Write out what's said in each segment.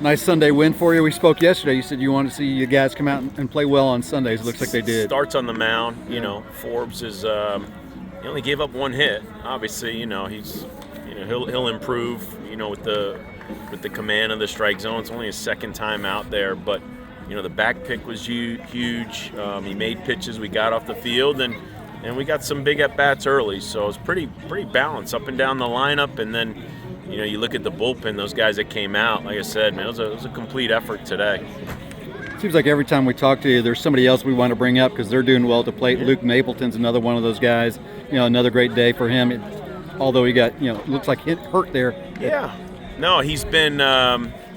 Nice Sunday win for you. We spoke yesterday. You said you wanted to see you guys come out and play well on Sundays. It looks like they did. Starts on the mound. You know, Forbes is he only gave up one hit. Obviously, he'll improve. With the command of the strike zone. It's only his second time out there, but the back pick was huge. He made pitches. We got off the field and we got some big at bats early. So it was pretty balanced up and down the lineup. And then you look at the bullpen. Those guys that came out, like I said, man, it was a complete effort today. Seems like every time we talk to you, there's somebody else we want to bring up because they're doing well at the plate. Yeah. Luke Napleton's another one of those guys. Another great day for him. Although he got, looks like hurt there. Yeah. No, he's been,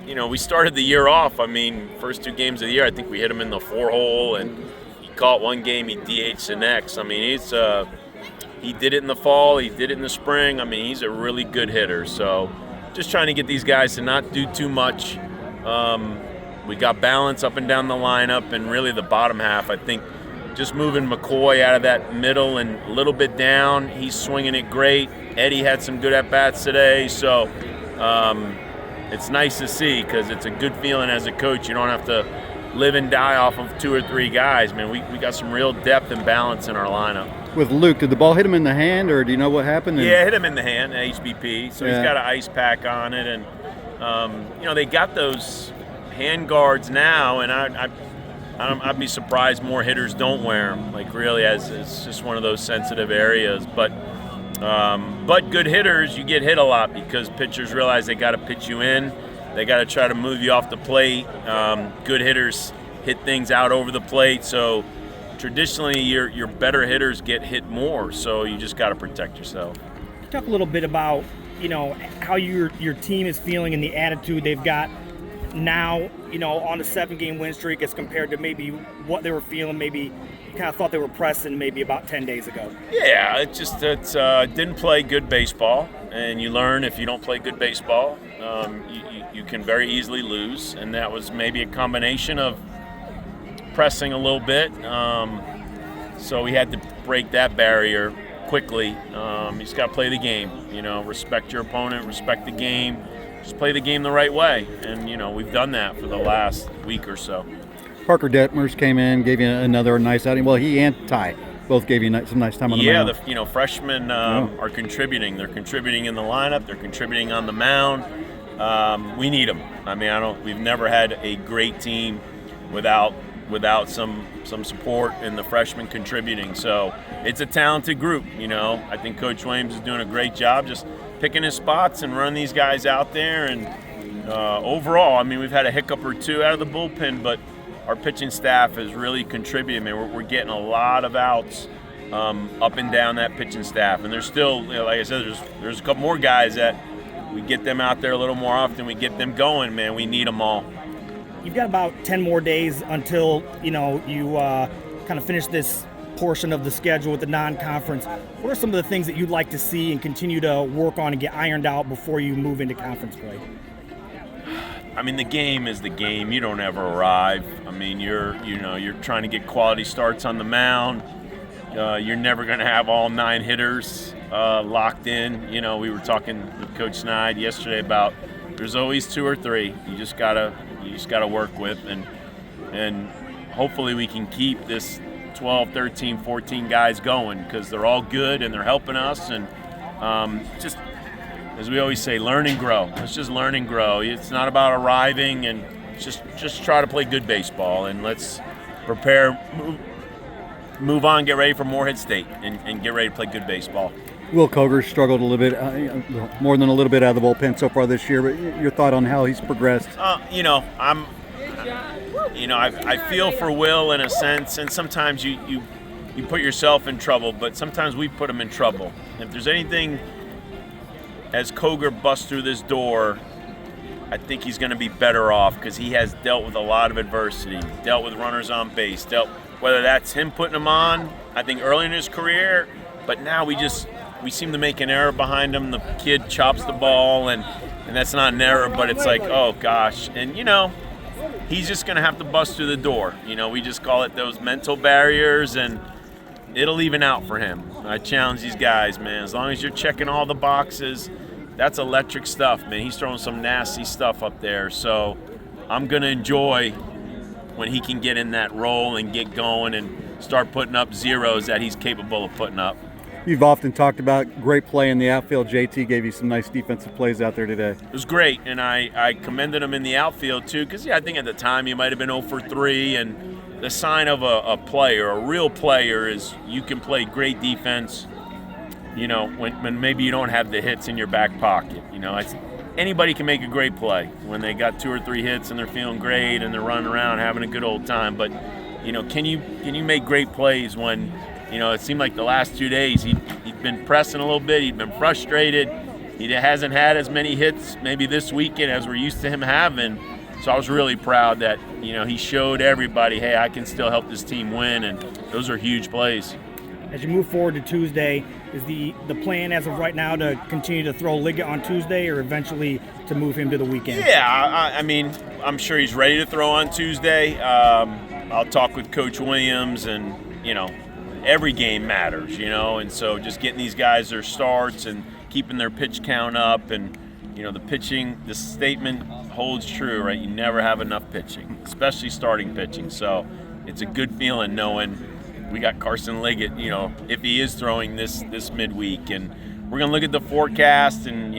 we started the year off. I mean, first 2 games of the year, I think we hit him in the 4-hole, and he caught one game, he DH'd the next. I mean, he did it in the fall, he did it in the spring. I mean, he's a really good hitter. So just trying to get these guys to not do too much. We got balance up and down the lineup, and really the bottom half, I think, just moving McCoy out of that middle and a little bit down. He's swinging it great. Eddie had some good at-bats today, so it's nice to see because it's a good feeling as a coach. You don't have to live and die off of 2 or 3 guys, man. We got some real depth and balance in our lineup. With Luke, did the ball hit him in the hand, or do you know what happened? Yeah, hit him in the hand, HBP. So he's got an ice pack on it, and they got those hand guards now, and I'd be surprised more hitters don't wear them. Like really, as it's just one of those sensitive areas. But good hitters, you get hit a lot because pitchers realize they got to pitch you in. They got to try to move you off the plate. Good hitters hit things out over the plate. So traditionally, your better hitters get hit more. So you just got to protect yourself. Talk a little bit about how your team is feeling and the attitude they've got now, on the 7-game win streak as compared to maybe what they were feeling, maybe you kind of thought they were pressing maybe about 10 days ago. Yeah, it didn't play good baseball, and you learn if you don't play good baseball, you can very easily lose, and that was maybe a combination of pressing a little bit, so we had to break that barrier quickly. You just got to play the game, respect your opponent, respect the game. Just play the game the right way, and we've done that for the last week or so. Parker Detmers came in, gave you another nice outing. Well, he and Ty both gave you some nice time on the mound. Yeah, the freshmen are contributing. They're contributing in the lineup. They're contributing on the mound. We need them. I mean, we've never had a great team without some support and the freshmen contributing. So it's a talented group. I think Coach Williams is doing a great job just picking his spots and running these guys out there. And overall, I mean, we've had a hiccup or 2 out of the bullpen, but our pitching staff has really contributed. I mean, we're getting a lot of outs up and down that pitching staff. And there's still, like I said, there's a couple more guys that we get them out there a little more often. We get them going, man. We need them all. You've got about 10 more days until, you kind of finish this portion of the schedule with the non-conference. What are some of the things that you'd like to see and continue to work on and get ironed out before you move into conference play? I mean, the game is the game. You don't ever arrive. I mean, you're trying to get quality starts on the mound. You're never going to have all 9 hitters locked in. We were talking with Coach Snide yesterday about there's always 2 or 3. You just gotta work with, and hopefully we can keep this 12, 13, 14 guys going because they're all good and they're helping us. And just as we always say, learn and grow. Let's just learn and grow. It's not about arriving, and just try to play good baseball, and let's prepare, move on, get ready for Morehead State, and get ready to play good baseball. Will Koger struggled a little bit, more than a little bit out of the bullpen so far this year, but your thought on how he's progressed? I feel for Will in a sense, and sometimes you put yourself in trouble, but sometimes we put him in trouble. If there's anything, as Koger busts through this door, I think he's going to be better off because he has dealt with a lot of adversity, dealt with runners on base, whether that's him putting him on, I think early in his career, but now we seem to make an error behind him. The kid chops the ball, and that's not an error, but it's like, oh gosh. And he's just going to have to bust through the door. We just call it those mental barriers, and it'll even out for him. I challenge these guys, man. As long as you're checking all the boxes, that's electric stuff, man. He's throwing some nasty stuff up there. So I'm going to enjoy when he can get in that role and get going and start putting up zeros that he's capable of putting up. You've often talked about great play in the outfield. JT gave you some nice defensive plays out there today. It was great, and I commended him in the outfield too, because I think at the time he might have been 0 for 3, and the sign of a player, a real player, is you can play great defense, when maybe you don't have the hits in your back pocket. Anybody can make a great play when they got 2 or 3 hits and they're feeling great and they're running around having a good old time. But, can you make great plays when, it seemed like the last 2 days he'd been pressing a little bit, he'd been frustrated, he hasn't had as many hits maybe this weekend as we're used to him having. So I was really proud that, he showed everybody, hey, I can still help this team win, and those are huge plays. As you move forward to Tuesday, is the plan as of right now to continue to throw Liggett on Tuesday or eventually to move him to the weekend? Yeah, I mean, I'm sure he's ready to throw on Tuesday. I'll talk with Coach Williams, and, every game matters, and so just getting these guys their starts and keeping their pitch count up, and, the pitching, the statement holds true, right? You never have enough pitching, especially starting pitching. So it's a good feeling knowing we got Carson Liggett, if he is throwing this midweek. And we're going to look at the forecast, and,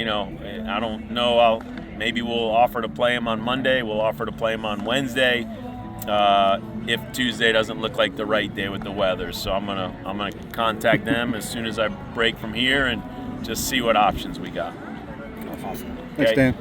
I don't know, maybe we'll offer to play him on Monday. We'll offer to play him on Wednesday if Tuesday doesn't look like the right day with the weather. So I'm gonna contact them as soon as I break from here and just see what options we got. Awesome. Thanks, Dan.